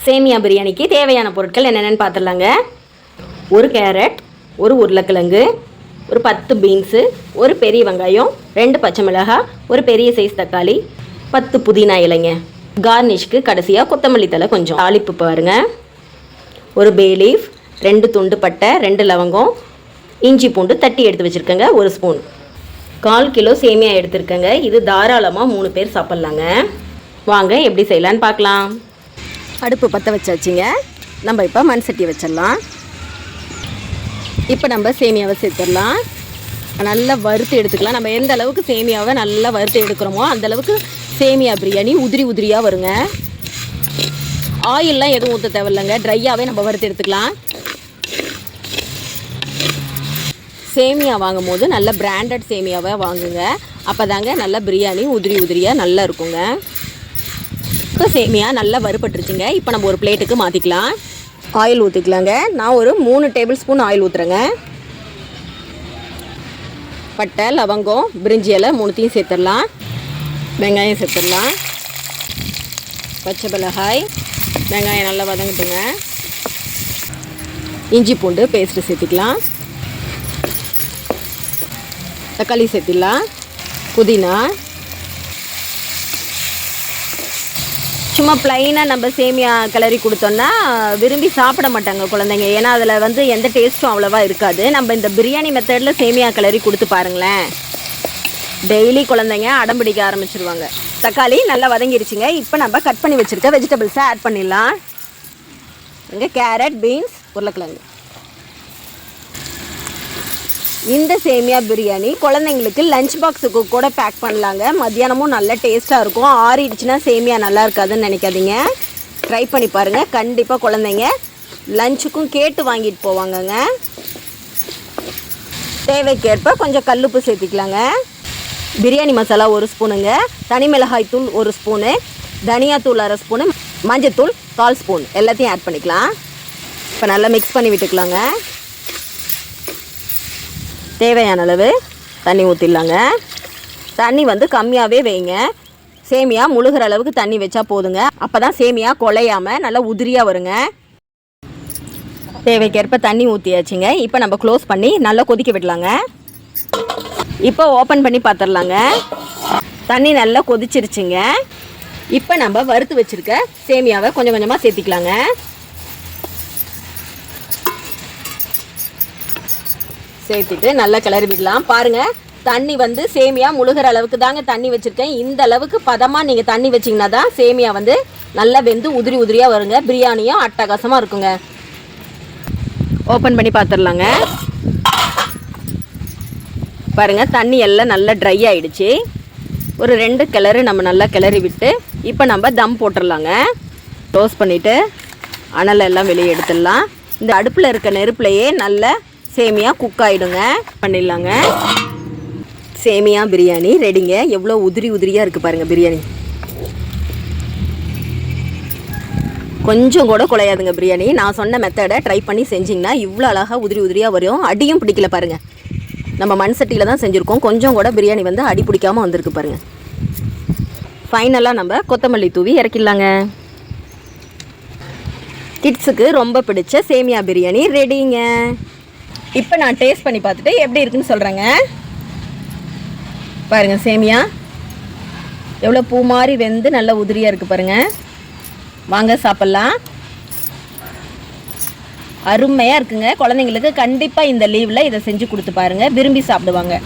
சேமியா பிரியாணிக்கு தேவையான பொருட்கள் என்னென்னு பார்த்துடலாங்க. ஒரு கேரட், ஒரு உருளைக்கிழங்கு, ஒரு 10 பீன்ஸு, ஒரு பெரிய வெங்காயம், 2 பச்சை மிளகாய், ஒரு பெரிய சைஸ் தக்காளி, 10 புதினா இலைங்க. கார்னிஷ்க்கு கடைசியாக கொத்தமல்லி தழை கொஞ்சம். தாளிப்பு பாருங்க, ஒரு பே லீஃப், 2 துண்டு பட்டை, 2 லவங்கம், இஞ்சி பூண்டு தட்டி எடுத்து வச்சுருக்கேங்க, 1 ஸ்பூன். 1/4 கிலோ சேமியா எடுத்துருக்கேங்க. இது தாராளமாக 3 பேர் சாப்பிட்லாங்க. வாங்க எப்படி செய்யலான்னு பார்க்கலாம். அடுப்பு பற்ற வச்சாச்சுங்க. நம்ம இப்போ மண் சட்டி வச்சிடலாம். இப்போ நம்ம சேமியாவை சேர்த்துடலாம். நல்லா வறுத்து எடுத்துக்கலாம். நம்ம எந்த அளவுக்கு சேமியாவை நல்லா வறுத்து எடுக்கிறோமோ அந்தளவுக்கு சேமியா பிரியாணி உதிரி உதிரியாக வருங்க. ஆயிலெலாம் எதுவும் ஊற்ற தேவையில்லைங்க, ட்ரையாகவே நம்ம வறுத்து எடுத்துக்கலாம். சேமியா வாங்கும் போது நல்ல பிராண்டட் சேமியாவை வாங்குங்க. அப்போ தாங்க நல்லா பிரியாணி உதிரி உதிரியாக நல்லா இருக்குங்க. இப்போ சேமியா நல்லா வறுபட்டுருச்சுங்க. இப்போ நம்ம ஒரு பிளேட்டுக்கு மாற்றிக்கலாம். ஆயில் ஊற்றிக்கலாங்க. நான் ஒரு 3 டேபிள் ஸ்பூன் ஆயில் ஊற்றுறேங்க. பட்டை, லவங்கம், பிரிஞ்சி இலை 3த்தையும் சேர்த்துடலாம். வெங்காயம் சேர்த்துடலாம். பச்சை மிளகாய், வெங்காயம் நல்லா வதங்கட்டுங்க. இஞ்சி பூண்டு பேஸ்ட்டு சேர்த்துக்கலாம். தக்காளி சேர்த்திடலாம். புதினா. சும்மா ப்ளைனாக நம்ம சேமியா கிளறி கொடுத்தோன்னா விரும்பி சாப்பிட மாட்டாங்க குழந்தைங்க. ஏன்னா அதில் எந்த டேஸ்ட்டும் அவ்வளோவா இருக்காது. நம்ம இந்த பிரியாணி மெத்தடில் சேமியா கிளறி கொடுத்து பாருங்களேன், டெய்லி குழந்தைங்க அடம் பிடிக்க ஆரம்பிச்சிருவாங்க. தக்காளி நல்லா வதங்கிருச்சுங்க. இப்போ நம்ம கட் பண்ணி வச்சுருக்க வெஜிடபிள்ஸை ஆட் பண்ணிடலாம். இங்கே கேரட், பீன்ஸ், உருளைக்கிழங்கு. இந்த சேமியா பிரியாணி குழந்தைங்களுக்கு லஞ்ச் பாக்ஸுக்கு கூட பேக் பண்ணலாங்க. மத்தியானமும் நல்ல டேஸ்ட்டாக இருக்கும். ஆறிடுச்சுன்னா சேமியா நல்லா இருக்காதுன்னு நினைக்காதீங்க. ட்ரை பண்ணி பாருங்கள். கண்டிப்பாக குழந்தைங்க லஞ்சுக்கும் கேட்டு வாங்கிட்டு போவாங்கங்க. தேவைக்கேற்ப கொஞ்சம் கல்லுப்பு சேர்த்திக்கலாங்க. பிரியாணி மசாலா 1 ஸ்பூனுங்க, தனி மிளகாய் தூள் 1 ஸ்பூனு, தனியாத்தூள் 1/2 ஸ்பூனு, மஞ்சத்தூள் 1/4 ஸ்பூன் எல்லாத்தையும் ஆட் பண்ணிக்கலாம். இப்போ நல்லா மிக்ஸ் பண்ணி விட்டுக்கலாங்க. தேவையான அளவு தண்ணி ஊற்றிடலாங்க. தண்ணி கம்மியாகவே வைங்க. சேமியா முழுகிற அளவுக்கு தண்ணி வச்சா போதுங்க. அப்போ தான் சேமியா குலையாமல் நல்லா உதிரியாக வருங்க. தேவைக்கேற்ப தண்ணி ஊற்றியாச்சுங்க. இப்போ நம்ம க்ளோஸ் பண்ணி நல்லா கொதிக்க விடலாங்க. இப்போ ஓப்பன் பண்ணி பார்த்துடலாங்க. தண்ணி நல்லா கொதிச்சிருச்சுங்க. இப்போ நம்ம வறுத்து வச்சுருக்க சேமியாவை கொஞ்சம் கொஞ்சமாக சேர்த்திக்கலாங்க. சேர்த்துட்டு நல்லா கிளறி விடலாம். பாருங்கள், தண்ணி சேமியா முழுகிற அளவுக்கு தாங்க தண்ணி வச்சுருக்கேன். இந்த அளவுக்கு பதமாக நீங்கள் தண்ணி வச்சிங்கன்னா தான் சேமியா நல்லா வெந்து உதிரி உதிரியாக வருங்க. பிரியாணியும் அட்டகாசமாக இருக்குங்க. ஓப்பன் பண்ணி பார்த்துடலாங்க. பாருங்கள், தண்ணி எல்லாம் நல்லா ட்ரை ஆகிடுச்சு. ஒரு 2 கிளறு நம்ம நல்லா கிளறி விட்டு இப்போ நம்ம தம் போட்டுடலாங்க. க்ளோஸ் பண்ணிவிட்டு அனல் எல்லாம் வெளியே எடுத்துடலாம். இந்த அடுப்பில் இருக்க நெருப்புலையே நல்லா சேமியா குக் ஆகிடுங்க. பண்ணிடலாங்க. சேமியா பிரியாணி ரெடிங்க. எவ்வளோ உதிரி உதிரியாக இருக்குது பாருங்கள் பிரியாணி. கொஞ்சம் கூட குலையாதுங்க பிரியாணி. நான் சொன்ன மெத்தடை ட்ரை பண்ணி செஞ்சிங்கன்னா இவ்வளோ அழகாக உதிரி உதிரியாக வரும். அடியும் பிடிக்கல பாருங்கள். நம்ம மண் சட்டியில் தான் செஞ்சுருக்கோம். கொஞ்சம் கூட பிரியாணி அடி பிடிக்காமல் வந்திருக்கு பாருங்கள். ஃபைனலாக நம்ம கொத்தமல்லி தூவி இறக்கிடலாங்க. கிட்ஸுக்கு ரொம்ப பிடிச்ச சேமியா பிரியாணி ரெடிங்க. இப்போ நான் டேஸ்ட் பண்ணி பார்த்துட்டு எப்படி இருக்குன்னு சொல்கிறேங்க. பாருங்கள், சேமியா எவ்வளோ பூ மாதிரி வெந்து நல்லா உதிரியாக இருக்குது பாருங்கள். வாங்க சாப்பிட்லாம். அருமையாக இருக்குங்க. குழந்தைங்களுக்கு கண்டிப்பாக இந்த லீவில் இதை செஞ்சு கொடுத்து பாருங்கள், விரும்பி சாப்பிடுவாங்க.